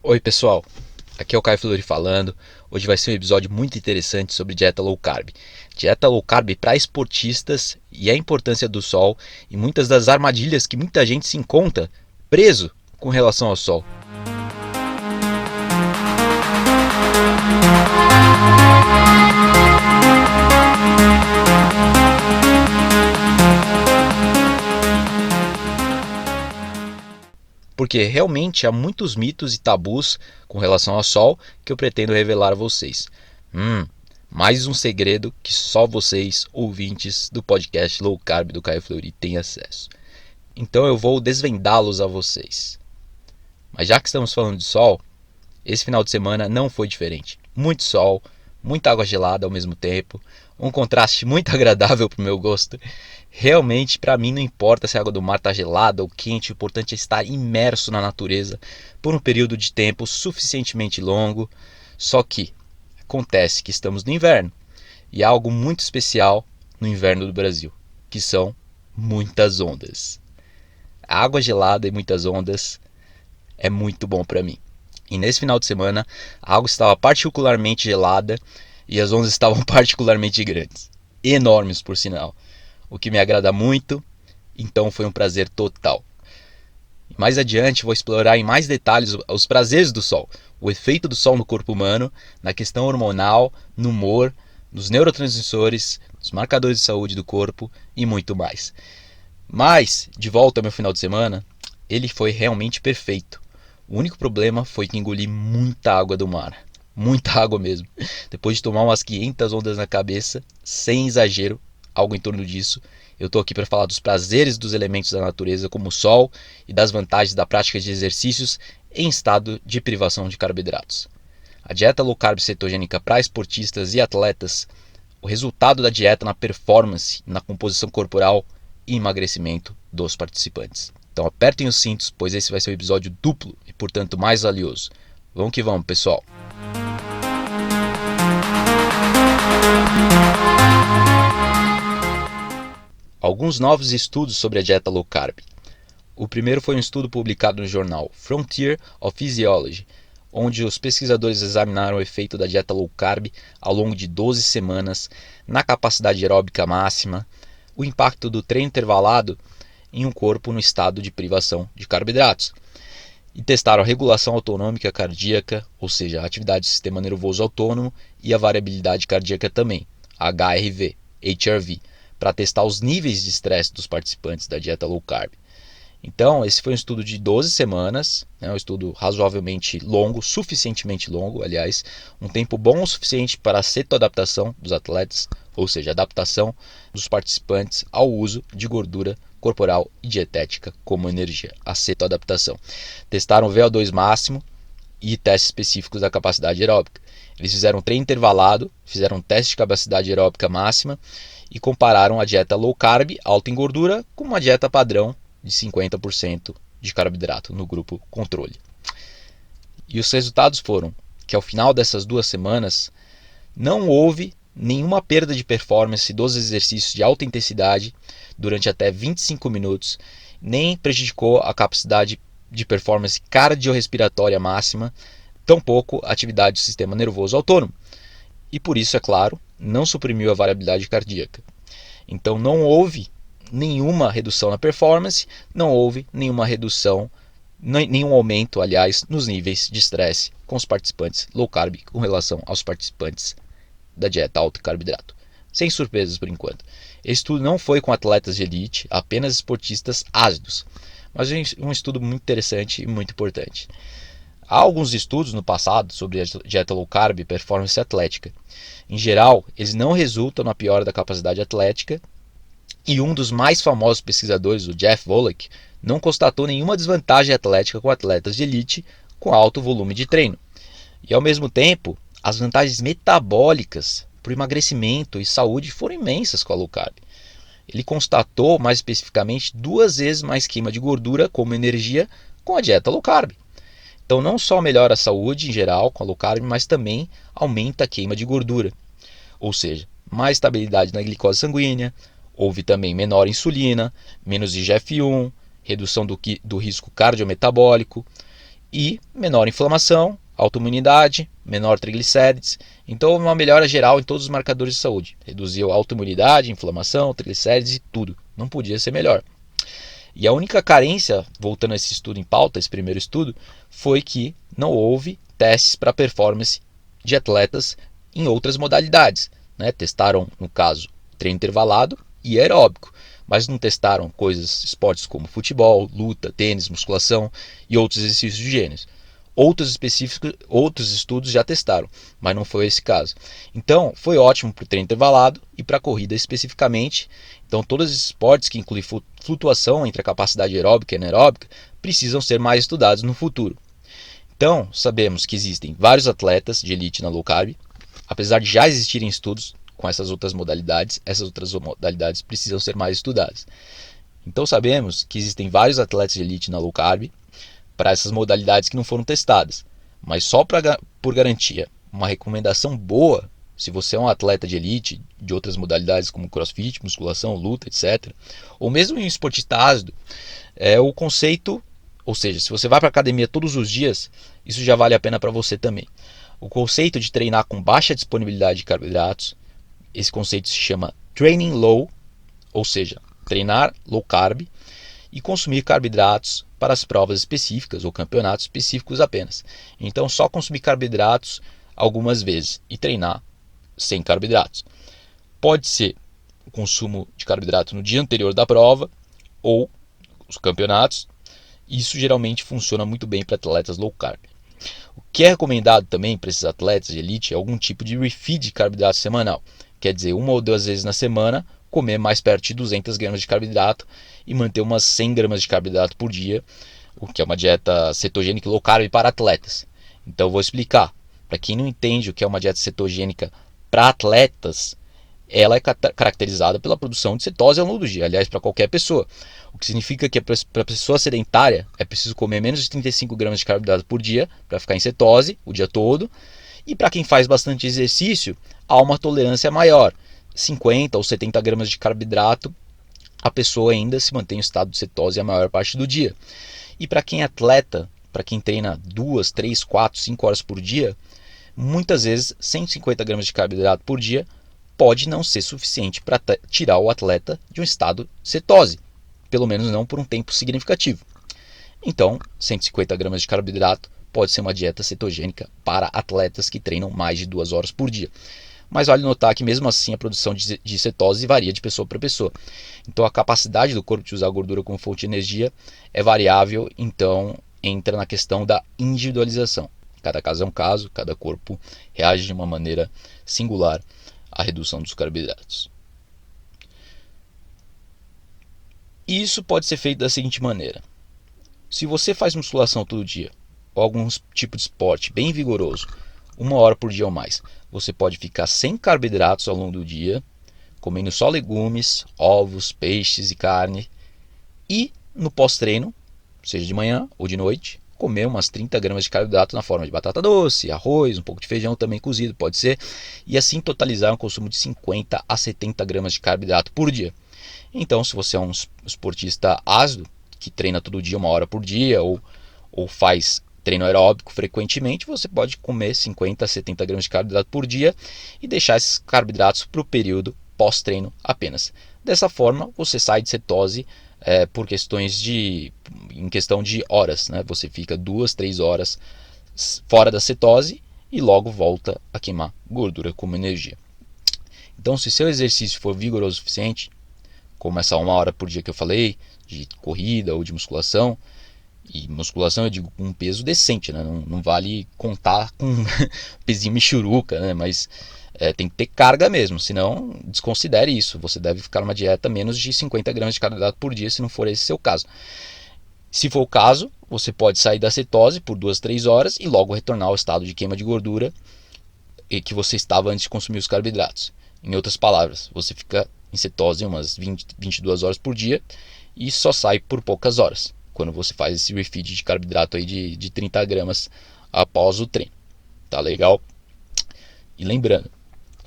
Oi pessoal, aqui é o Caio Fleury falando. Hoje vai ser um episódio muito interessante sobre dieta low carb. Dieta low carb para esportistas e a importância do sol e muitas das armadilhas que muita gente se encontra preso com relação ao sol. Porque realmente há muitos mitos e tabus com relação ao sol que eu pretendo revelar a vocês. Mais um segredo que só vocês, ouvintes do podcast Low Carb do Caio Fleury, têm acesso. Então eu vou desvendá-los a vocês. Mas já que estamos falando de sol, esse final de semana não foi diferente. Muito sol, muita água gelada ao mesmo tempo, um contraste muito agradável para o meu gosto. Realmente, para mim, não importa se a água do mar está gelada ou quente, o importante é estar imerso na natureza por um período de tempo suficientemente longo. Só que acontece que estamos no inverno e há algo muito especial no inverno do Brasil, que são muitas ondas. A água gelada e muitas ondas é muito bom para mim. E nesse final de semana, a água estava particularmente gelada e as ondas estavam particularmente grandes. Enormes, por sinal. O que me agrada muito, então foi um prazer total. Mais adiante vou explorar em mais detalhes os prazeres do sol, o efeito do sol no corpo humano, na questão hormonal, no humor, nos neurotransmissores, nos marcadores de saúde do corpo e muito mais. Mas, de volta ao meu final de semana, ele foi realmente perfeito. O único problema foi que engoli muita água do mar. Muita água mesmo. Depois de tomar umas 500 ondas na cabeça, sem exagero, algo em torno disso, eu estou aqui para falar dos prazeres dos elementos da natureza, como o sol, e das vantagens da prática de exercícios em estado de privação de carboidratos. A dieta low carb cetogênica para esportistas e atletas, o resultado da dieta na performance, na composição corporal e emagrecimento dos participantes. Então apertem os cintos, pois esse vai ser um episódio duplo e, portanto, mais valioso. Vamos que vamos, pessoal! Alguns novos estudos sobre a dieta low carb. O primeiro foi um estudo publicado no jornal Frontier of Physiology, onde os pesquisadores examinaram o efeito da dieta low carb ao longo de 12 semanas na capacidade aeróbica máxima, o impacto do treino intervalado em um corpo no estado de privação de carboidratos. E testaram a regulação autonômica cardíaca, ou seja, a atividade do sistema nervoso autônomo, e a variabilidade cardíaca também, HRV, para testar os níveis de estresse dos participantes da dieta low carb. Então, esse foi um estudo de 12 semanas, um estudo razoavelmente longo, suficientemente longo, aliás, um tempo bom o suficiente para a cetoadaptação dos atletas, ou seja, a adaptação dos participantes ao uso de gordura corporal e dietética como energia, a cetoadaptação. Testaram o VO2 máximo e testes específicos da capacidade aeróbica. Eles fizeram um treino intervalado, fizeram um teste de capacidade aeróbica máxima e compararam a dieta low carb, alta em gordura, com uma dieta padrão de 50% de carboidrato no grupo controle. E os resultados foram que ao final dessas 2 semanas não houve nenhuma perda de performance dos exercícios de alta intensidade durante até 25 minutos, nem prejudicou a capacidade de performance cardiorrespiratória máxima, tampouco a atividade do sistema nervoso autônomo. E por isso, é claro, não suprimiu a variabilidade cardíaca. Então não houve nenhuma redução na performance, não houve nenhuma redução, nenhum aumento, aliás, nos níveis de estresse com os participantes low carb com relação aos participantes da dieta alta carboidrato. Sem surpresas por enquanto. Esse estudo não foi com atletas de elite, apenas esportistas ácidos, mas um estudo muito interessante e muito importante. Há alguns estudos no passado sobre a dieta low carb e performance atlética. Em geral, eles não resultam na piora da capacidade atlética, e um dos mais famosos pesquisadores, o Jeff Volek, não constatou nenhuma desvantagem atlética com atletas de elite com alto volume de treino. E ao mesmo tempo, as vantagens metabólicas para o emagrecimento e saúde foram imensas com a low carb. Ele constatou, mais especificamente, 2 vezes mais queima de gordura como energia com a dieta low carb. Então não só melhora a saúde em geral com a low carb, mas também aumenta a queima de gordura. Ou seja, mais estabilidade na glicose sanguínea, houve também menor insulina, menos IGF-1, redução do risco cardiometabólico e menor inflamação, autoimunidade, menor triglicérides. Então, uma melhora geral em todos os marcadores de saúde. Reduziu a autoimunidade, inflamação, triglicérides e tudo. Não podia ser melhor. E a única carência, voltando a esse estudo em pauta, esse primeiro estudo, foi que não houve testes para performance de atletas em outras modalidades. Né? Testaram, no caso, treino intervalado e aeróbico, mas não testaram esportes como futebol, luta, tênis, musculação e outros exercícios de gênero. Outros estudos já testaram, mas não foi esse caso. Então, foi ótimo para o treino intervalado e para a corrida especificamente. Então, todos os esportes que incluem flutuação entre a capacidade aeróbica e anaeróbica precisam ser mais estudados no futuro. Então, sabemos que existem vários atletas de elite na low carb, apesar de já existirem estudos com essas outras modalidades precisam ser mais estudadas. Então, sabemos que existem vários atletas de elite na low carb, para essas modalidades que não foram testadas. Mas só por garantia, uma recomendação boa, se você é um atleta de elite, de outras modalidades como crossfit, musculação, luta, etc., ou mesmo um esportista ácido, é o conceito, ou seja, se você vai para a academia todos os dias, isso já vale a pena para você também. O conceito de treinar com baixa disponibilidade de carboidratos, esse conceito se chama training low, ou seja, treinar low carb, e consumir carboidratos para as provas específicas ou campeonatos específicos apenas. Então, só consumir carboidratos algumas vezes e treinar sem carboidratos. Pode ser o consumo de carboidrato no dia anterior da prova ou os campeonatos. Isso geralmente funciona muito bem para atletas low carb. O que é recomendado também para esses atletas de elite é algum tipo de refeed de carboidrato semanal. Quer dizer, 1 ou 2 vezes na semana, comer mais perto de 200 gramas de carboidrato e manter umas 100 gramas de carboidrato por dia, o que é uma dieta cetogênica low carb para atletas. Então eu vou explicar. Para quem não entende o que é uma dieta cetogênica para atletas, ela é caracterizada pela produção de cetose ao longo do dia, aliás, para qualquer pessoa. O que significa que para a pessoa sedentária é preciso comer menos de 35 gramas de carboidrato por dia para ficar em cetose o dia todo. E para quem faz bastante exercício, há uma tolerância maior. 50 ou 70 gramas de carboidrato, a pessoa ainda se mantém em estado de cetose a maior parte do dia. E para quem é atleta, para quem treina 2, 3, 4, 5 horas por dia, muitas vezes 150 gramas de carboidrato por dia pode não ser suficiente para tirar o atleta de um estado de cetose, pelo menos não por um tempo significativo. Então, 150 gramas de carboidrato pode ser uma dieta cetogênica para atletas que treinam mais de 2 horas por dia. Mas vale notar que mesmo assim a produção de cetose varia de pessoa para pessoa. Então a capacidade do corpo de usar a gordura como fonte de energia é variável, então entra na questão da individualização. Cada caso é um caso, cada corpo reage de uma maneira singular à redução dos carboidratos. E isso pode ser feito da seguinte maneira. Se você faz musculação todo dia, ou algum tipo de esporte bem vigoroso, 1 hora por dia ou mais, você pode ficar sem carboidratos ao longo do dia, comendo só legumes, ovos, peixes e carne, e no pós-treino, seja de manhã ou de noite, comer umas 30 gramas de carboidrato na forma de batata doce, arroz, um pouco de feijão também cozido, pode ser, e assim totalizar um consumo de 50 a 70 gramas de carboidrato por dia. Então, se você é um esportista ácido, que treina todo dia 1 hora por dia, ou faz treino aeróbico frequentemente, você pode comer 50 a 70 gramas de carboidrato por dia e deixar esses carboidratos para o período pós-treino apenas. Dessa forma, você sai de cetose em questão de horas, né? Você fica 2, 3 horas fora da cetose e logo volta a queimar gordura como energia. Então, se seu exercício for vigoroso o suficiente, como essa 1 hora por dia que eu falei, de corrida ou de musculação, e musculação eu digo com um peso decente, né? Não vale contar com pezinho michuruca, né? Mas tem que ter carga mesmo, senão desconsidere isso. Você deve ficar numa dieta menos de 50 gramas de carboidrato por dia, se não for esse seu caso. Se for o caso, você pode sair da cetose por 2, 3 horas e logo retornar ao estado de queima de gordura que você estava antes de consumir os carboidratos. Em outras palavras, você fica em cetose umas 20, 22 horas por dia e só sai por poucas horas, quando você faz esse refeed de carboidrato aí de 30 gramas após o treino. Tá legal? E lembrando,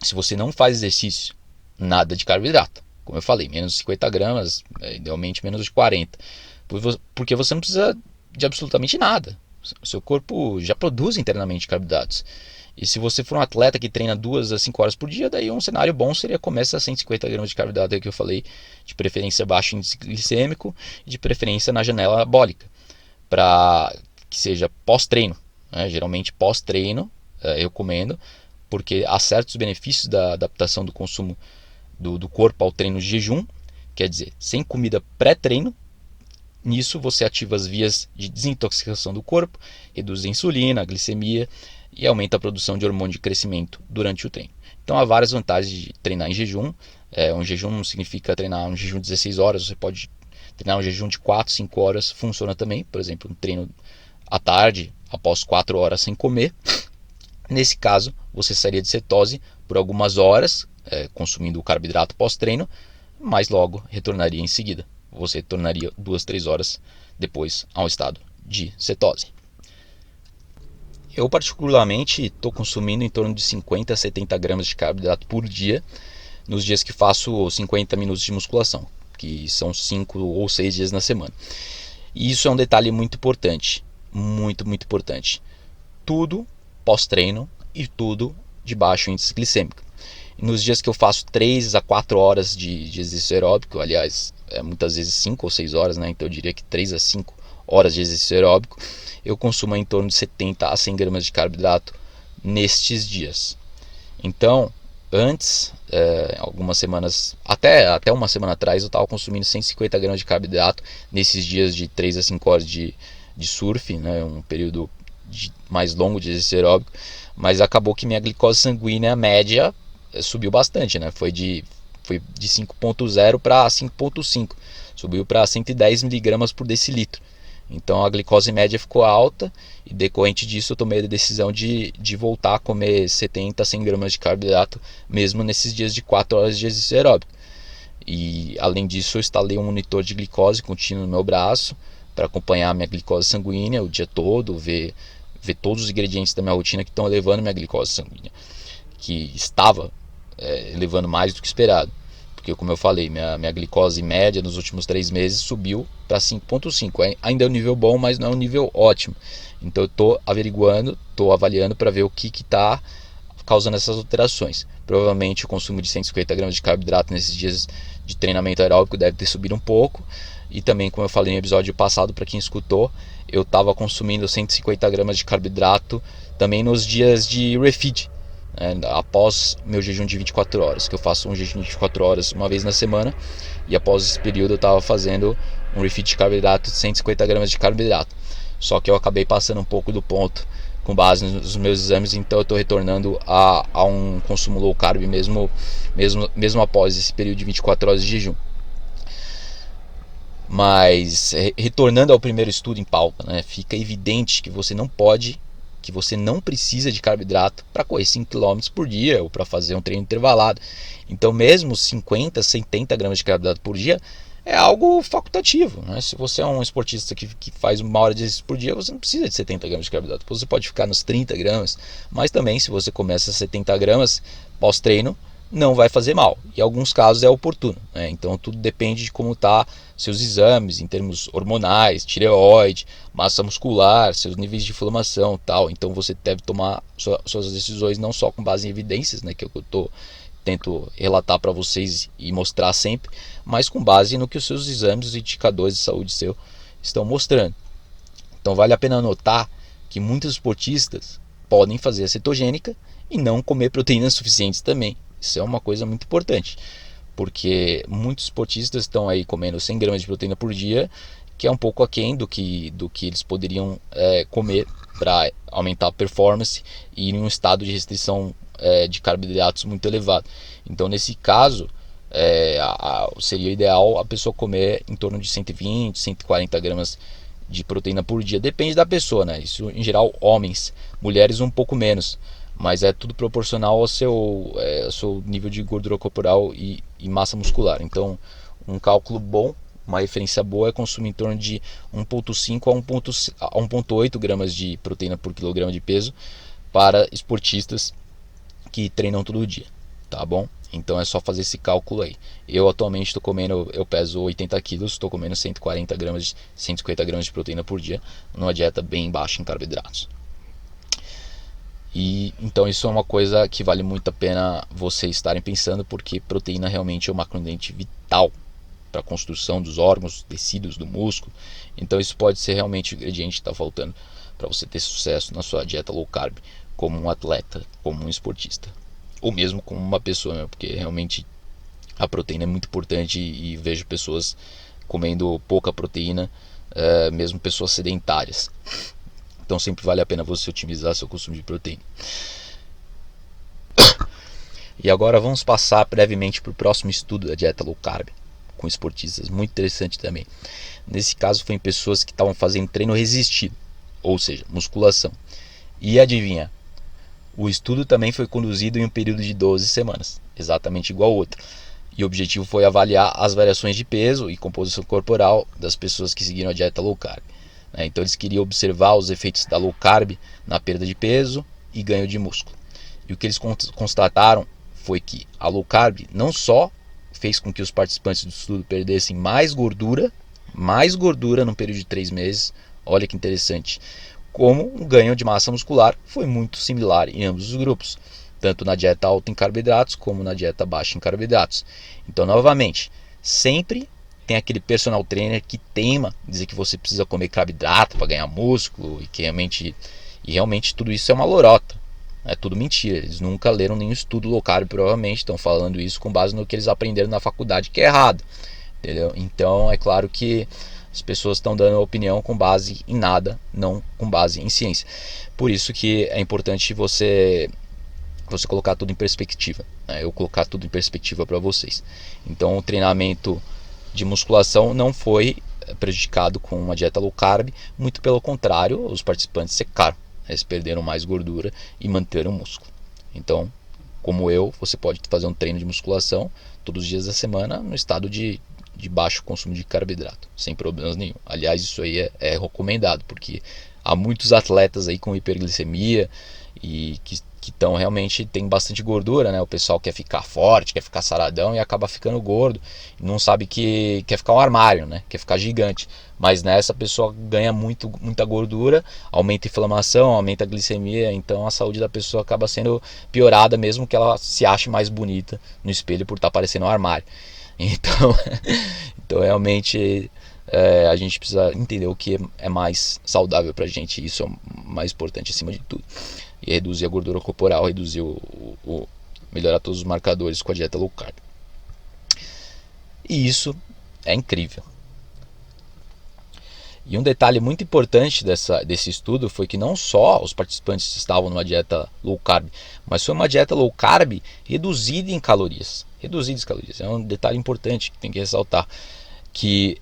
se você não faz exercício, nada de carboidrato. Como eu falei, menos de 50 gramas, idealmente menos de 40. Porque você não precisa de absolutamente nada. O seu corpo já produz internamente carboidratos. E se você for um atleta que treina 2 a 5 horas por dia, daí um cenário bom seria comer essas 150 gramas de carboidrato que eu falei, de preferência baixo índice glicêmico e de preferência na janela anabólica, para que seja pós-treino. Geralmente pós-treino eu recomendo, porque há certos benefícios da adaptação do consumo do corpo ao treino de jejum, quer dizer, sem comida pré-treino. Nisso você ativa as vias de desintoxicação do corpo, reduz a insulina, a glicemia e aumenta a produção de hormônio de crescimento durante o treino. Então há várias vantagens de treinar em jejum. Um jejum não significa treinar um jejum de 16 horas, você pode treinar um jejum de 4, 5 horas, funciona também. Por exemplo, um treino à tarde, após 4 horas sem comer. Nesse caso, você sairia de cetose por algumas horas, consumindo o carboidrato pós-treino, mas logo retornaria em seguida. Você retornaria 2, 3 horas depois ao estado de cetose. Eu particularmente estou consumindo em torno de 50 a 70 gramas de carboidrato por dia nos dias que faço 50 minutos de musculação, que são 5 ou 6 dias na semana. E isso é um detalhe muito importante, muito importante. Tudo pós-treino e tudo de baixo índice glicêmico. E nos dias que eu faço 3 a 4 horas de exercício aeróbico, aliás, muitas vezes 5 ou 6 horas, né? Então eu diria que 3 a 5 horas de exercício aeróbico, eu consumo em torno de 70 a 100 gramas de carboidrato nestes dias. Então, antes, algumas semanas, até uma semana atrás, eu estava consumindo 150 gramas de carboidrato nesses dias de 3 a 5 horas de surf, né? Um período mais longo de exercício aeróbico, mas acabou que minha glicose sanguínea média subiu bastante, né? Foi de 5.0 para 5.5, subiu para 110 miligramas por decilitro. Então a glicose média ficou alta e decorrente disso eu tomei a decisão de voltar a comer 70 a 100 gramas de carboidrato mesmo nesses dias de 4 horas de exercício aeróbico. E além disso eu instalei um monitor de glicose contínuo no meu braço para acompanhar a minha glicose sanguínea o dia todo, ver todos os ingredientes da minha rotina que estão elevando minha glicose sanguínea, que estava elevando mais do que esperado. Porque, como eu falei, minha glicose média nos últimos 3 meses subiu para 5.5. Ainda é um nível bom, mas não é um nível ótimo. Então eu estou averiguando, estou avaliando para ver o que está causando essas alterações. Provavelmente o consumo de 150 gramas de carboidrato nesses dias de treinamento aeróbico deve ter subido um pouco. E também, como eu falei no episódio passado, para quem escutou, eu estava consumindo 150 gramas de carboidrato também nos dias de refeed, após meu jejum de 24 horas, que eu faço um jejum de 24 horas uma vez na semana, e após esse período eu estava fazendo um refeed de carboidrato de 150 gramas de carboidrato. Só que eu acabei passando um pouco do ponto com base nos meus exames, então eu estou retornando a um consumo low carb mesmo após esse período de 24 horas de jejum. Mas retornando ao primeiro estudo em pauta, né, fica evidente que você não precisa de carboidrato para correr 5 km por dia ou para fazer um treino intervalado. Então mesmo 50, 70 gramas de carboidrato por dia é algo facultativo, né? Se você é um esportista que faz 1 hora de exercício por dia, você não precisa de 70 gramas de carboidrato. Você pode ficar nos 30 gramas, mas também se você começa a 70 gramas pós-treino, não vai fazer mal. Em alguns casos é oportuno, né? Então tudo depende de como está seus exames em termos hormonais, tireoide, massa muscular, seus níveis de inflamação, tal. Então você deve tomar suas decisões não só com base em evidências, né, que eu tento relatar para vocês e mostrar sempre, mas com base no que os seus exames, os indicadores de saúde seu estão mostrando. Então vale a pena notar que muitos esportistas podem fazer a cetogênica e não comer proteínas suficientes também. Isso é uma coisa muito importante, porque muitos esportistas estão aí comendo 100 gramas de proteína por dia, que é um pouco aquém do que eles poderiam comer para aumentar a performance e ir em um estado de restrição de carboidratos muito elevado. Então nesse caso seria ideal a pessoa comer em torno de 120, 140 gramas de proteína por dia. Depende da pessoa, né? Isso em geral homens, mulheres um pouco menos, mas é tudo proporcional ao seu nível de gordura corporal e massa muscular. Então um cálculo bom, uma referência boa é consumir em torno de 1.5 a 1.8 gramas de proteína por quilograma de peso para esportistas que treinam todo dia. tá bom? Então é só fazer esse cálculo aí. Eu atualmente estou comendo, eu peso 80 quilos, estou comendo 140 gramas, 150 gramas de proteína por dia, numa dieta bem baixa em carboidratos. E então isso é uma coisa que vale muito a pena vocês estarem pensando, porque proteína realmente é um macronutriente vital para a construção dos órgãos, tecidos do músculo. Então isso pode ser realmente o ingrediente que está faltando para você ter sucesso na sua dieta low carb, como um atleta, como um esportista, ou mesmo como uma pessoa, né? Porque realmente a proteína é muito importante e vejo pessoas comendo pouca proteína, mesmo pessoas sedentárias. Então sempre vale a pena você otimizar seu consumo de proteína. E agora vamos passar brevemente para o próximo estudo da dieta low carb com esportistas, muito interessante também. Nesse caso foi em pessoas que estavam fazendo treino resistido, ou seja, musculação. E adivinha, o estudo também foi conduzido em um período de 12 semanas, exatamente igual ao outro. E o objetivo foi avaliar as variações de peso e composição corporal das pessoas que seguiram a dieta low carb. Então eles queriam observar os efeitos da low carb na perda de peso e ganho de músculo. E o que eles constataram foi que a low carb não só fez com que os participantes do estudo perdessem mais gordura no período de 3 meses, olha que interessante, como o ganho de massa muscular foi muito similar em ambos os grupos, tanto na dieta alta em carboidratos como na dieta baixa em carboidratos. Então, novamente, sempre tem aquele personal trainer que teima dizer que você precisa comer carboidrato para ganhar músculo e que realmente tudo isso é uma lorota. É tudo mentira, eles nunca leram nenhum estudo low carb, provavelmente estão falando isso com base no que eles aprenderam na faculdade, que é errado, entendeu? Então é claro que as pessoas estão dando opinião com base em nada, não com base em ciência. Por isso que é importante você colocar tudo em perspectiva, né? Eu colocar tudo em perspectiva para vocês. Então o treinamento de musculação não foi prejudicado com uma dieta low carb, muito pelo contrário, os participantes secaram. Eles perderam mais gordura e manteram o músculo. Então, como você pode fazer um treino de musculação todos os dias da semana no estado de baixo consumo de carboidrato, sem problemas nenhum. Aliás, isso aí é recomendado, porque há muitos atletas aí com hiperglicemia e que estão realmente tem bastante gordura, né? O pessoal quer ficar forte, quer ficar saradão e acaba ficando gordo, não sabe que quer ficar um armário, né? Quer ficar gigante. Mas nessa pessoa ganha muita gordura, aumenta a inflamação, aumenta a glicemia, então a saúde da pessoa acaba sendo piorada, mesmo que ela se ache mais bonita no espelho por estar parecendo um armário. Então realmente a gente precisa entender o que é mais saudável pra gente, isso é o mais importante acima de tudo. E reduzir a gordura corporal, melhorar todos os marcadores com a dieta low carb. E isso é incrível. E um detalhe muito importante desse estudo foi que não só os participantes estavam numa dieta low carb, mas foi uma dieta low carb reduzida em calorias. É um detalhe importante que tem que ressaltar, que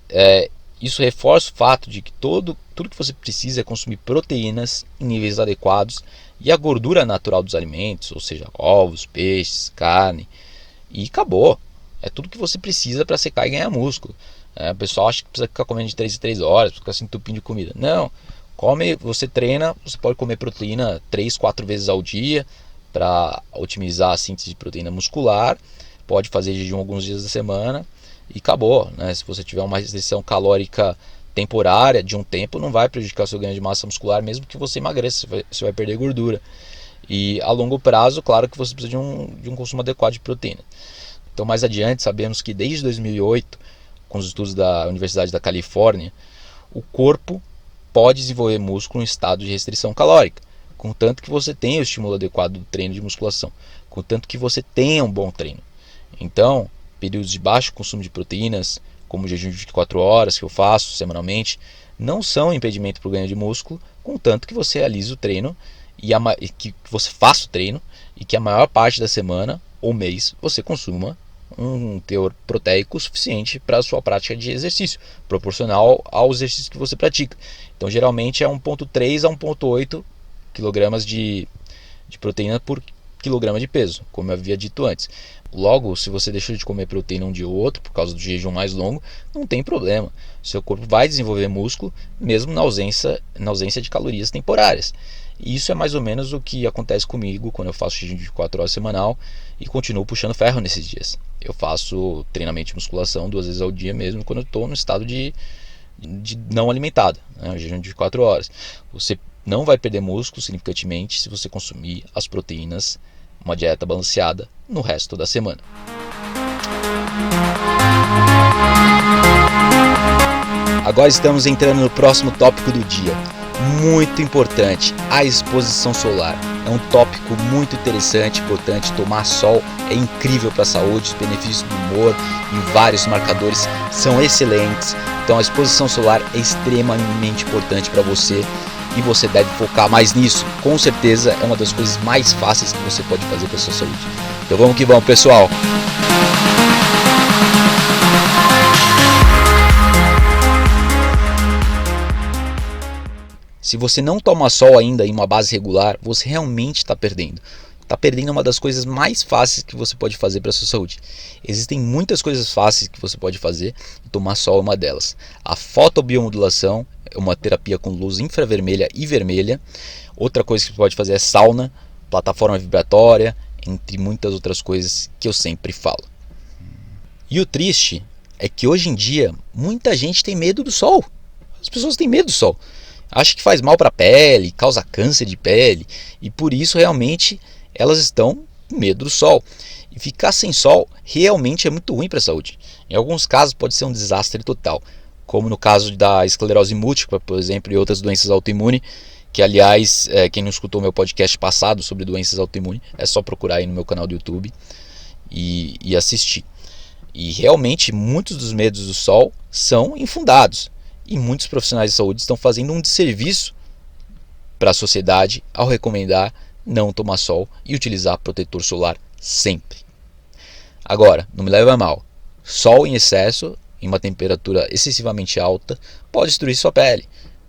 isso reforça o fato de que tudo que você precisa é consumir proteínas em níveis adequados e a gordura natural dos alimentos, ou seja, ovos, peixes, carne, e acabou. É tudo que você precisa para secar e ganhar músculo. O pessoal acha que precisa ficar comendo de 3 em 3 horas, ficar se entupindo de comida. Não, você treina, você pode comer proteína 3, 4 vezes ao dia para otimizar a síntese de proteína muscular, pode fazer jejum alguns dias da semana e acabou, né? Se você tiver uma restrição calórica temporária de um tempo, não vai prejudicar o seu ganho de massa muscular, mesmo que você emagreça, você vai perder gordura. E a longo prazo, claro que você precisa de um consumo adequado de proteína. Então mais adiante sabemos que desde 2008, com os estudos da Universidade da Califórnia, o corpo pode desenvolver músculo em estado de restrição calórica, contanto que você tenha o estímulo adequado do treino de musculação, contanto que você tenha um bom treino. Então, períodos de baixo consumo de proteínas, como o jejum de 24 horas que eu faço semanalmente, não são impedimento para o ganho de músculo, contanto que você realize o treino e que você faça o treino e que a maior parte da semana ou mês você consuma um teor proteico suficiente para a sua prática de exercício, proporcional ao exercício que você pratica. Então geralmente é 1,3 a 1,8 kg de proteína kg de peso, como eu havia dito antes. Logo, se você deixou de comer proteína um dia ou outro, por causa do jejum mais longo, não tem problema. Seu corpo vai desenvolver músculo, mesmo na ausência de calorias temporárias. E isso é mais ou menos o que acontece comigo quando eu faço jejum de 4 horas semanal e continuo puxando ferro nesses dias. Eu faço treinamento de musculação 2 vezes ao dia mesmo quando eu estou no estado de não alimentado, né? Jejum de 4 horas. Você não vai perder músculo significativamente se você consumir as proteínas, uma dieta balanceada no resto da semana. Agora estamos entrando no próximo tópico do dia. Muito importante, a exposição solar. É um tópico muito interessante, importante. Tomar sol é incrível para a saúde, os benefícios do humor e vários marcadores são excelentes. Então a exposição solar é extremamente importante para você e você deve focar mais nisso. Com certeza é uma das coisas mais fáceis que você pode fazer para a sua saúde. Então vamos que vamos, pessoal! Se você não toma sol ainda em uma base regular, você realmente está perdendo. Está perdendo uma das coisas mais fáceis que você pode fazer para a sua saúde. Existem muitas coisas fáceis que você pode fazer e tomar sol é uma delas. A fotobiomodulação é uma terapia com luz infravermelha e vermelha. Outra coisa que você pode fazer é sauna, plataforma vibratória, entre muitas outras coisas que eu sempre falo. E o triste é que hoje em dia muita gente tem medo do sol. As pessoas têm medo do sol. Acha que faz mal para a pele, causa câncer de pele e por isso realmente elas estão com medo do sol. E ficar sem sol realmente é muito ruim para a saúde. Em alguns casos pode ser um desastre total, como no caso da esclerose múltipla, por exemplo, e outras doenças autoimunes, que aliás, quem não escutou meu podcast passado sobre doenças autoimunes, é só procurar aí no meu canal do YouTube e assistir. E realmente muitos dos medos do sol são infundados. E muitos profissionais de saúde estão fazendo um desserviço para a sociedade ao recomendar não tomar sol e utilizar protetor solar sempre. Agora, não me leve a mal, sol em excesso, em uma temperatura excessivamente alta, pode destruir sua pele,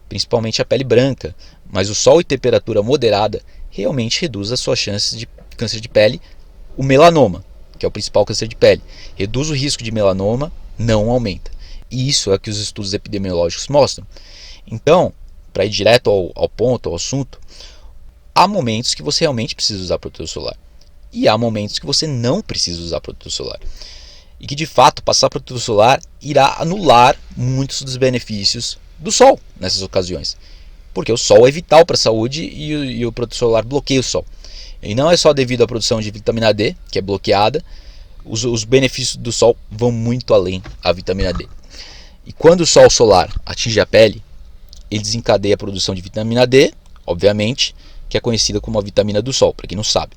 principalmente a pele branca, mas o sol em temperatura moderada realmente reduz as suas chances de câncer de pele, o melanoma, que é o principal câncer de pele. Reduz o risco de melanoma, não aumenta. E isso é o que os estudos epidemiológicos mostram. Então, para ir direto ao ponto, ao assunto, há momentos que você realmente precisa usar protetor solar. E há momentos que você não precisa usar protetor solar. E que de fato passar protetor solar irá anular muitos dos benefícios do sol nessas ocasiões. Porque o sol é vital para a saúde e o protetor solar bloqueia o sol. E não é só devido à produção de vitamina D, que é bloqueada, os benefícios do sol vão muito além da vitamina D. E quando o sol solar atinge a pele, ele desencadeia a produção de vitamina D, obviamente, que é conhecida como a vitamina do sol, para quem não sabe.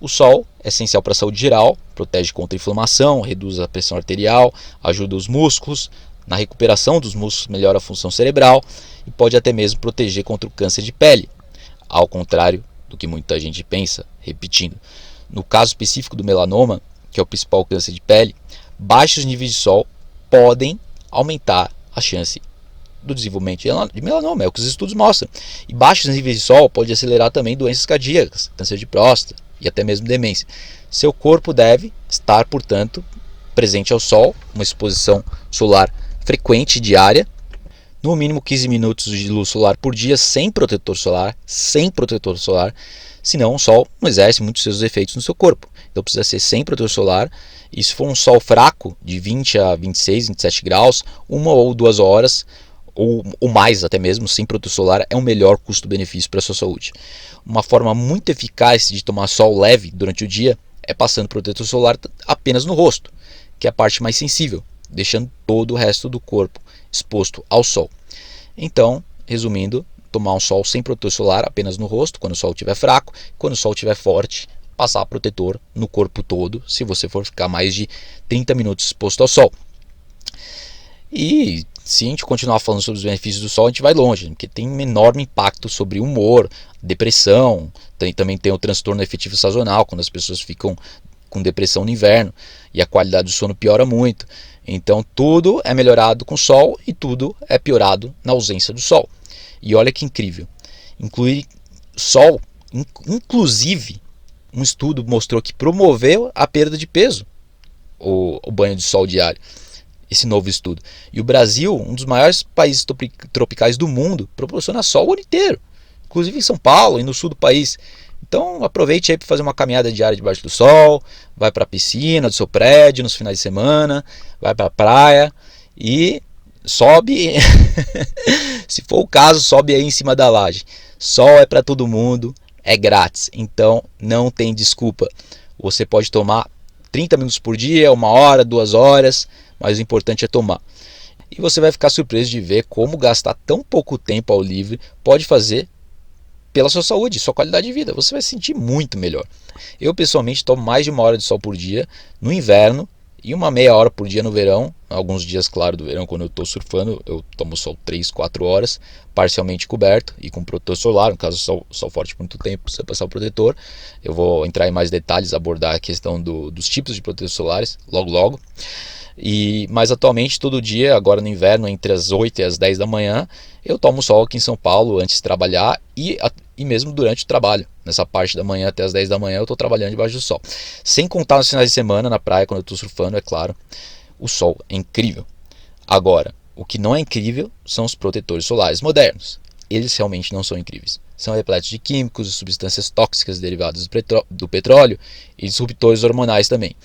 O sol é essencial para a saúde geral, protege contra a inflamação, reduz a pressão arterial, ajuda os músculos, na recuperação dos músculos melhora a função cerebral e pode até mesmo proteger contra o câncer de pele, ao contrário do que muita gente pensa, repetindo. No caso específico do melanoma, que é o principal câncer de pele, baixos níveis de sol podem aumentar a chance do desenvolvimento de melanoma, é o que os estudos mostram. E baixos níveis de sol pode acelerar também doenças cardíacas, câncer de próstata e até mesmo demência. Seu corpo deve estar, portanto, presente ao sol, uma exposição solar frequente diária, no mínimo 15 minutos de luz solar por dia sem protetor solar, senão o sol não exerce muitos seus efeitos no seu corpo. Então precisa ser sem protetor solar. E se for um sol fraco, de 20 a 26, 27 graus, 1 ou 2 horas, ou mais até mesmo, sem protetor solar, é um melhor custo-benefício para a sua saúde. Uma forma muito eficaz de tomar sol leve durante o dia é passando protetor solar apenas no rosto, que é a parte mais sensível, deixando todo o resto do corpo exposto ao sol. Então, resumindo, tomar um sol sem protetor solar apenas no rosto, quando o sol estiver fraco, quando o sol estiver forte, passar protetor no corpo todo, se você for ficar mais de 30 minutos exposto ao sol. E se a gente continuar falando sobre os benefícios do sol, a gente vai longe, porque tem um enorme impacto sobre o humor, depressão, também tem o transtorno afetivo sazonal, quando as pessoas ficam com depressão no inverno e a qualidade do sono piora muito. Então tudo é melhorado com o sol e tudo é piorado na ausência do sol. E olha que incrível, incluir sol, inclusive um estudo mostrou que promoveu a perda de peso, o banho de sol diário, esse novo estudo. E o Brasil, um dos maiores países tropicais do mundo, proporciona sol o ano inteiro, inclusive em São Paulo e no sul do país. Então aproveite aí para fazer uma caminhada diária debaixo do sol, vai para a piscina do seu prédio nos finais de semana, vai para a praia e sobe, se for o caso, sobe aí em cima da laje. Sol é para todo mundo, é grátis, então não tem desculpa. Você pode tomar 30 minutos por dia, 1 hora, 2 horas, mas o importante é tomar. E você vai ficar surpreso de ver como gastar tão pouco tempo ao livre pode fazer pela sua saúde, sua qualidade de vida. Você vai se sentir muito melhor. Eu pessoalmente tomo mais de 1 hora de sol por dia no inverno e uma meia hora por dia no verão. Alguns dias, claro, do verão, quando eu estou surfando, eu tomo sol 3, 4 horas, parcialmente coberto e com protetor solar. No caso, sol forte por muito tempo, precisa passar o protetor. Eu vou entrar em mais detalhes, abordar a questão dos tipos de protetores solares logo. Mas atualmente, todo dia, agora no inverno, entre as 8 e as 10 da manhã, eu tomo sol aqui em São Paulo antes de trabalhar e mesmo durante o trabalho. Nessa parte da manhã até as 10 da manhã eu estou trabalhando debaixo do sol. Sem contar nos finais de semana na praia, quando eu estou surfando, é claro. O sol é incrível. Agora, o que não é incrível são os protetores solares modernos. Eles realmente não são incríveis. São repletos de químicos e substâncias tóxicas derivadas do petróleo e disruptores hormonais também.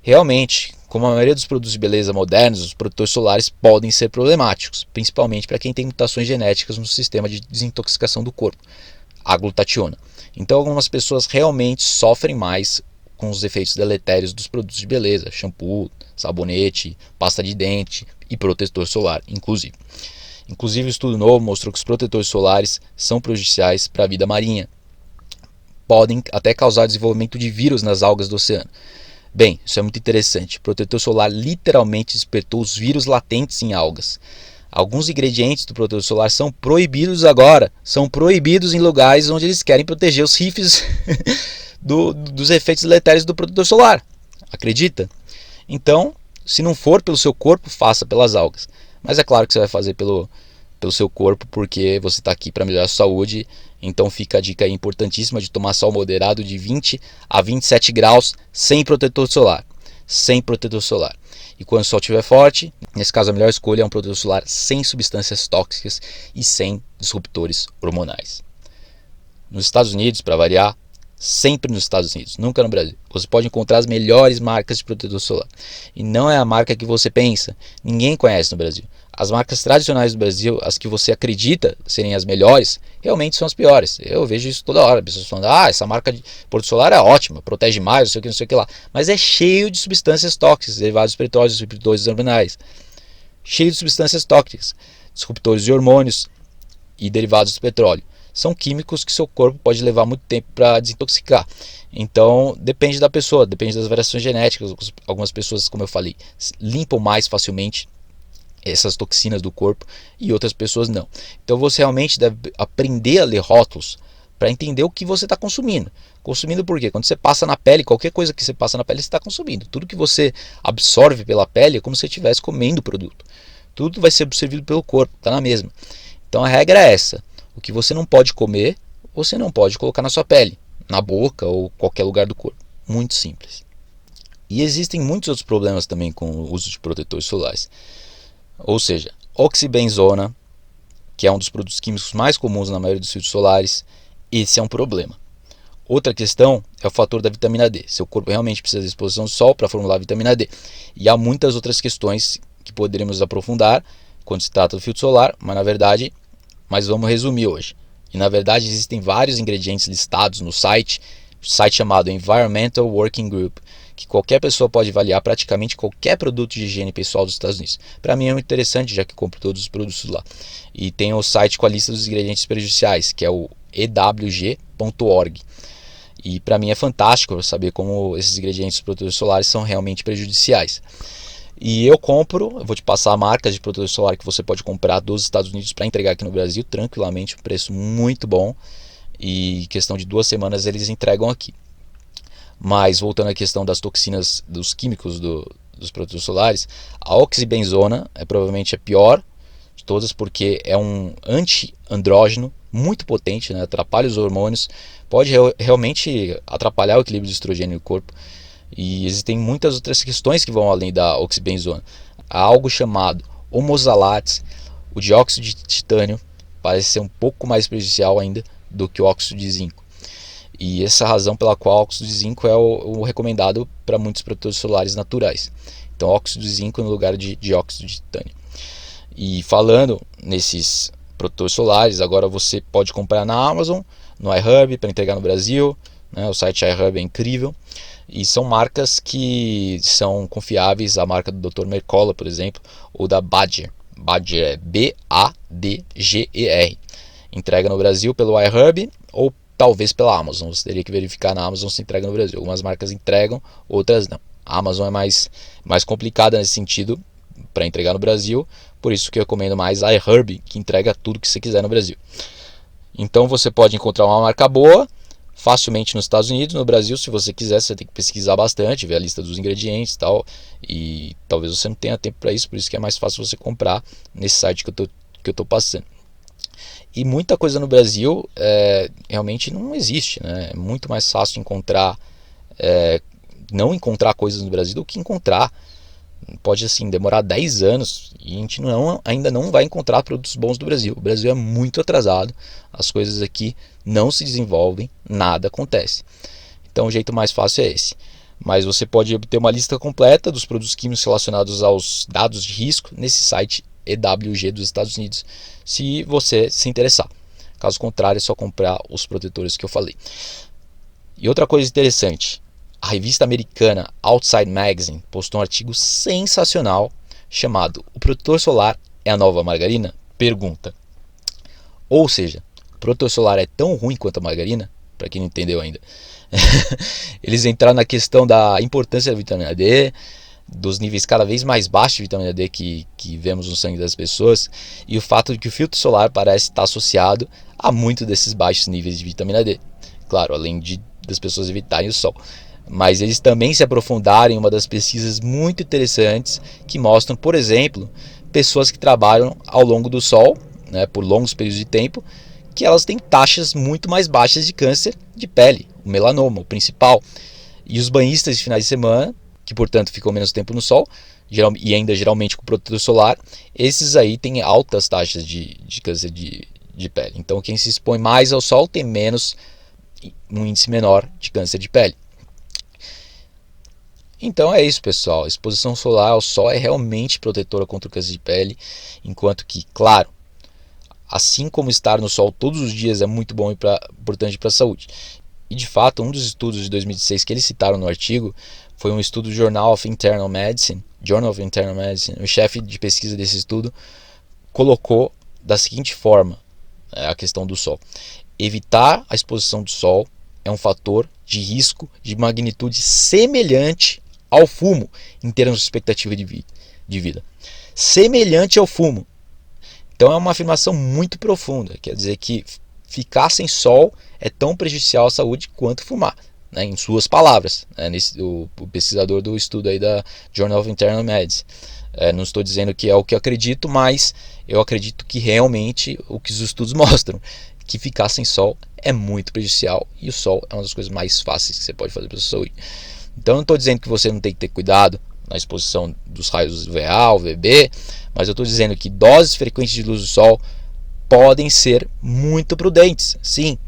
Realmente, como a maioria dos produtos de beleza modernos, os protetores solares podem ser problemáticos, principalmente para quem tem mutações genéticas no sistema de desintoxicação do corpo, a glutationa. Então algumas pessoas realmente sofrem mais com os efeitos deletérios dos produtos de beleza, shampoo, sabonete, pasta de dente e protetor solar, inclusive. Inclusive, um estudo novo mostrou que os protetores solares são prejudiciais para a vida marinha. Podem até causar desenvolvimento de vírus nas algas do oceano. Bem, isso é muito interessante. O protetor solar literalmente despertou os vírus latentes em algas. Alguns ingredientes do protetor solar são proibidos agora. São proibidos em lugares onde eles querem proteger os rifes dos efeitos deletérios do protetor solar. Acredita? Então, se não for pelo seu corpo, faça pelas algas. Mas é claro que você vai fazer pelo seu corpo, porque você está aqui para melhorar a sua saúde. Então fica a dica aí importantíssima de tomar sol moderado de 20 a 27 graus sem protetor solar. Sem protetor solar. E quando o sol estiver forte, nesse caso a melhor escolha é um protetor solar sem substâncias tóxicas e sem disruptores hormonais. Nos Estados Unidos, para variar, sempre nos Estados Unidos, nunca no Brasil, você pode encontrar as melhores marcas de protetor solar. E não é a marca que você pensa, ninguém conhece no Brasil. As marcas tradicionais do Brasil, as que você acredita serem as melhores, realmente são as piores. Eu vejo isso toda hora, pessoas falando, essa marca de protetor solar é ótima, protege mais, não sei o que lá. Mas é cheio de substâncias tóxicas, derivados de petróleo, disruptores hormonais. Cheio de substâncias tóxicas, disruptores de hormônios e derivados do petróleo. São químicos que seu corpo pode levar muito tempo para desintoxicar. Então, depende da pessoa, depende das variações genéticas. Algumas pessoas, como eu falei, limpam mais facilmente essas toxinas do corpo e outras pessoas não. Então você realmente deve aprender a ler rótulos para entender o que você está consumindo. Consumindo por quê? Quando você passa na pele, qualquer coisa que você passa na pele, você está consumindo. Tudo que você absorve pela pele é como se você estivesse comendo o produto. Tudo vai ser absorvido pelo corpo, está na mesma. Então a regra é essa. O que você não pode comer, você não pode colocar na sua pele, na boca ou qualquer lugar do corpo. Muito simples. E existem muitos outros problemas também com o uso de protetores solares. Ou seja, oxibenzona, que é um dos produtos químicos mais comuns na maioria dos filtros solares, esse é um problema. Outra questão é o fator da vitamina D. Seu corpo realmente precisa de exposição ao sol para formular a vitamina D. E há muitas outras questões que poderíamos aprofundar quando se trata do filtro solar, mas vamos resumir hoje. E na verdade existem vários ingredientes listados no site chamado Environmental Working Group, que qualquer pessoa pode avaliar praticamente qualquer produto de higiene pessoal dos Estados Unidos. Para mim é muito interessante, já que compro todos os produtos lá. E tem o site com a lista dos ingredientes prejudiciais, que é o ewg.org. E para mim é fantástico saber como esses ingredientes dos protetores solares são realmente prejudiciais. E eu vou te passar marcas de protetor solar que você pode comprar dos Estados Unidos para entregar aqui no Brasil tranquilamente, um preço muito bom. E questão de 2 semanas eles entregam aqui. Mas voltando à questão das toxinas, dos químicos dos protetores solares, a oxibenzona é provavelmente a pior todas, porque é um anti-andrógeno muito potente, né? Atrapalha os hormônios, pode realmente atrapalhar o equilíbrio de estrogênio no corpo. E existem muitas outras questões que vão além da oxibenzona. Há algo chamado homosalates, o dióxido de titânio parece ser um pouco mais prejudicial ainda do que o óxido de zinco. E essa é a razão pela qual o óxido de zinco é o recomendado para muitos protetores solares naturais. Então, óxido de zinco no lugar de dióxido de titânio. E falando nesses protetores solares, agora você pode comprar na Amazon, no iHerb, para entregar no Brasil. Né? O site iHerb é incrível. E são marcas que são confiáveis, a marca do Dr. Mercola, por exemplo, ou da Badger. Badger é Badger. Entrega no Brasil pelo iHerb ou talvez pela Amazon. Você teria que verificar na Amazon se entrega no Brasil. Algumas marcas entregam, outras não. A Amazon é mais complicada nesse sentido para entregar no Brasil, por isso que eu recomendo mais a iHerb, que entrega tudo que você quiser no Brasil. Então você pode encontrar uma marca boa facilmente nos Estados Unidos. No Brasil, se você quiser, você tem que pesquisar bastante, ver a lista dos ingredientes e tal, e talvez você não tenha tempo para isso, por isso que é mais fácil você comprar nesse site que eu tô passando. E muita coisa no Brasil realmente não existe, né? É muito mais fácil encontrar, não encontrar coisas no Brasil do que encontrar. Pode assim demorar 10 anos e a gente ainda não vai encontrar produtos bons do Brasil. O Brasil é muito atrasado, as coisas aqui não se desenvolvem, nada acontece. Então o jeito mais fácil é esse. Mas você pode obter uma lista completa dos produtos químicos relacionados aos dados de risco nesse site EWG dos Estados Unidos, se você se interessar. Caso contrário, é só comprar os protetores que eu falei. E outra coisa interessante, a revista americana Outside Magazine postou um artigo sensacional chamado "O protetor solar é a nova margarina?" Pergunta. Ou seja, o protetor solar é tão ruim quanto a margarina? Para quem não entendeu ainda. Eles entraram na questão da importância da vitamina D, dos níveis cada vez mais baixos de vitamina D que vemos no sangue das pessoas, e o fato de que o filtro solar parece estar associado a muito desses baixos níveis de vitamina D. Claro, além das pessoas evitarem o sol. Mas eles também se aprofundaram em uma das pesquisas muito interessantes que mostram, por exemplo, pessoas que trabalham ao longo do sol, né, por longos períodos de tempo, que elas têm taxas muito mais baixas de câncer de pele, o melanoma, o principal. E os banhistas de finais de semana, que portanto ficam menos tempo no sol, e ainda geralmente com protetor solar, esses aí têm altas taxas de câncer de pele. Então quem se expõe mais ao sol tem um índice menor de câncer de pele. Então é isso, pessoal. A exposição solar ao sol é realmente protetora contra o câncer de pele, enquanto que, claro, assim como estar no sol todos os dias é muito bom e importante para a saúde. E de fato, um dos estudos de 2016 que eles citaram no artigo foi um estudo do Journal of Internal Medicine. O chefe de pesquisa desse estudo colocou da seguinte forma a questão do sol. Evitar a exposição do sol é um fator de risco de magnitude semelhante ao fumo em termos de expectativa de vida. Semelhante ao fumo. Então é uma afirmação muito profunda. Quer dizer que ficar sem sol é tão prejudicial à saúde quanto fumar, né, em suas palavras, né, o pesquisador do estudo aí da Journal of Internal Medicine. Não estou dizendo que é o que eu acredito, mas eu acredito que realmente o que os estudos mostram, que ficar sem sol é muito prejudicial, e o sol é uma das coisas mais fáceis que você pode fazer para a sua saúde. Então eu não estou dizendo que você não tem que ter cuidado na exposição dos raios UVA, UVB, mas eu estou dizendo que doses frequentes de luz do sol podem ser muito prudentes, sim,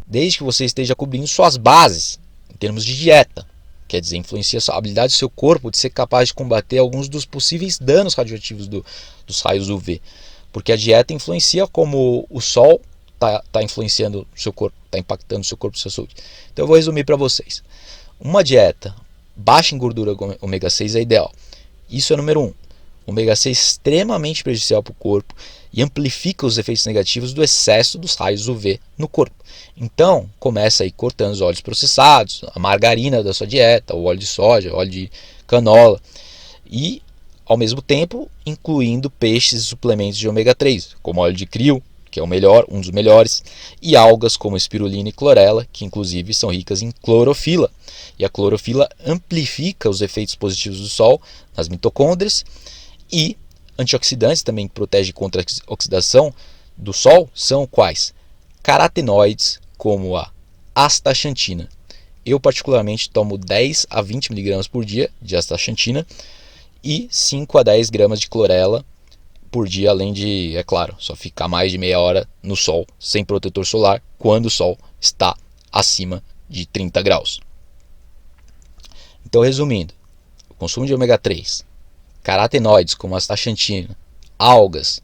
desde que você esteja cobrindo suas bases em termos de dieta. Quer dizer, influencia a habilidade do seu corpo de ser capaz de combater alguns dos possíveis danos radioativos dos raios UV, porque a dieta influencia como o sol está influenciando o seu corpo, está impactando o seu corpo e a sua saúde. Então eu vou resumir para vocês. Uma dieta baixa em gordura ômega 6 é ideal. Isso é número 1. Ômega 6 é extremamente prejudicial para o corpo e amplifica os efeitos negativos do excesso dos raios UV no corpo. Então, começa aí cortando os óleos processados, a margarina da sua dieta, o óleo de soja, o óleo de canola e, ao mesmo tempo, incluindo peixes e suplementos de ômega 3, como óleo de krill, que é um dos melhores, e algas como espirulina e clorela, que inclusive são ricas em clorofila. E a clorofila amplifica os efeitos positivos do sol nas mitocôndrias e Antioxidantes também que protegem contra a oxidação do sol são quais? Carotenoides, como a astaxantina. Eu particularmente tomo 10 a 20 mg por dia de astaxantina e 5 a 10 gramas de clorela por dia, além de, é claro, só ficar mais de meia hora no sol sem protetor solar quando o sol está acima de 30 graus. Então, resumindo, o consumo de ômega 3, carotenoides como a astaxantina, algas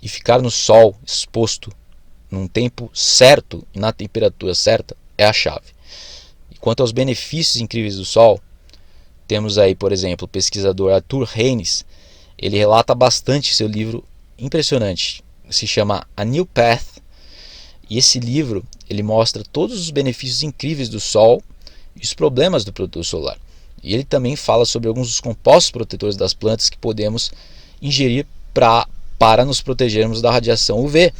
e ficar no sol exposto num tempo certo e na temperatura certa é a chave. E quanto aos benefícios incríveis do sol, temos aí, por exemplo, o pesquisador Arthur Haynes. Ele relata bastante seu livro impressionante, se chama A New Path, e esse livro ele mostra todos os benefícios incríveis do sol e os problemas do protetor solar. E ele também fala sobre alguns dos compostos protetores das plantas que podemos ingerir para nos protegermos da radiação UV,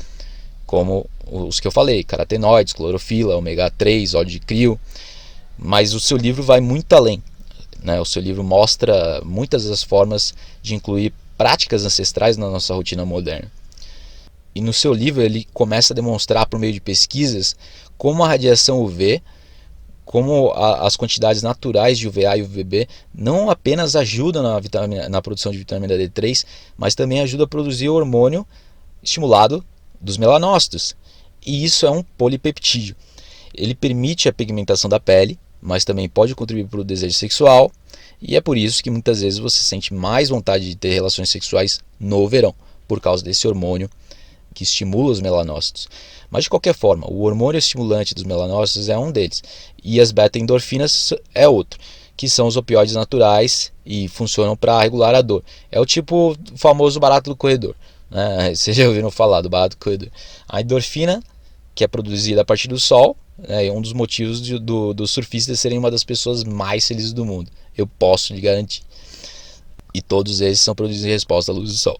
como os que eu falei, carotenoides, clorofila, ômega 3, óleo de crio, mas o seu livro vai muito além. O seu livro mostra muitas das formas de incluir práticas ancestrais na nossa rotina moderna. E no seu livro ele começa a demonstrar por meio de pesquisas como a radiação UV, como as quantidades naturais de UVA e UVB não apenas ajudam na produção de vitamina D3, mas também ajuda a produzir o hormônio estimulado dos melanócitos. E isso é um polipeptídeo. Ele permite a pigmentação da pele, mas também pode contribuir para o desejo sexual, e é por isso que muitas vezes você sente mais vontade de ter relações sexuais no verão, por causa desse hormônio que estimula os melanócitos. Mas de qualquer forma, o hormônio estimulante dos melanócitos é um deles, e as beta-endorfinas é outro, que são os opioides naturais e funcionam para regular a dor. É o famoso barato do corredor, né? Vocês já ouviram falar do barato do corredor. A endorfina, que é produzida a partir do sol, é um dos motivos dos surfistas serem uma das pessoas mais felizes do mundo. Eu posso lhe garantir. E todos eles são produzidos em resposta à luz do sol.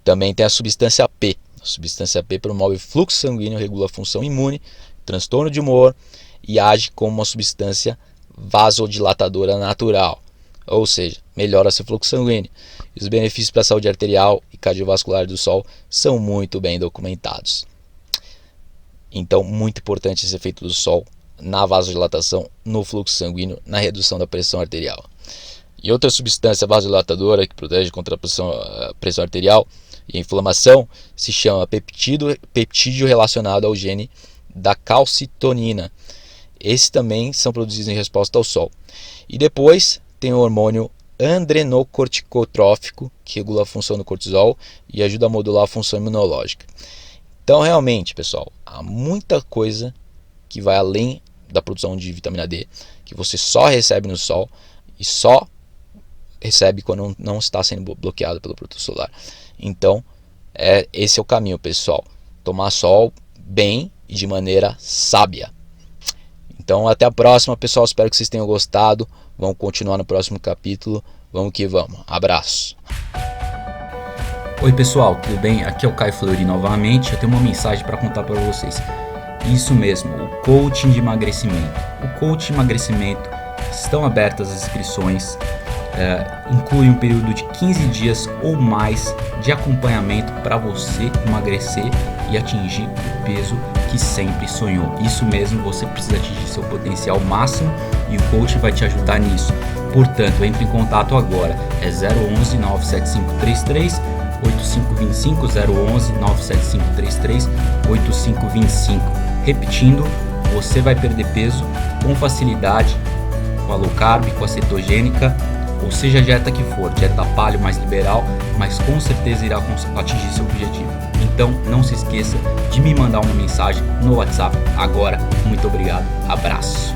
Também tem a substância P. A substância P promove o fluxo sanguíneo, regula a função imune, transtorno de humor e age como uma substância vasodilatadora natural. Ou seja, melhora seu fluxo sanguíneo. E os benefícios para a saúde arterial e cardiovascular do sol são muito bem documentados. Então, muito importante esse efeito do sol na vasodilatação, no fluxo sanguíneo, na redução da pressão arterial. E outra substância vasodilatadora que protege contra a pressão arterial e a inflamação se chama peptídeo relacionado ao gene da calcitonina. Esses também são produzidos em resposta ao sol. E depois tem o hormônio adrenocorticotrófico, que regula a função do cortisol e ajuda a modular a função imunológica. Então, realmente, pessoal, há muita coisa que vai além da produção de vitamina D, que você só recebe no sol e só recebe quando não está sendo bloqueado pelo protetor solar. Então, esse é o caminho, pessoal. Tomar sol bem e de maneira sábia. Então, até a próxima, pessoal. Espero que vocês tenham gostado. Vamos continuar no próximo capítulo. Vamos que vamos. Abraço. Oi pessoal, tudo bem? Aqui é o Caio Fleury novamente. Eu tenho uma mensagem para contar para vocês. Isso mesmo, o coaching de emagrecimento. O coaching de emagrecimento, estão abertas as inscrições. Inclui um período de 15 dias ou mais de acompanhamento para você emagrecer e atingir o peso que sempre sonhou. Isso mesmo, você precisa atingir seu potencial máximo e o coach vai te ajudar nisso. Portanto, entre em contato agora. É 011 97533 8525, 011 97533 8525. Repetindo, você vai perder peso com facilidade, com a low carb, com a cetogênica, ou seja a dieta que for, dieta paleo mais liberal, mas com certeza irá atingir seu objetivo. Então não se esqueça de me mandar uma mensagem no WhatsApp agora. Muito obrigado, abraço.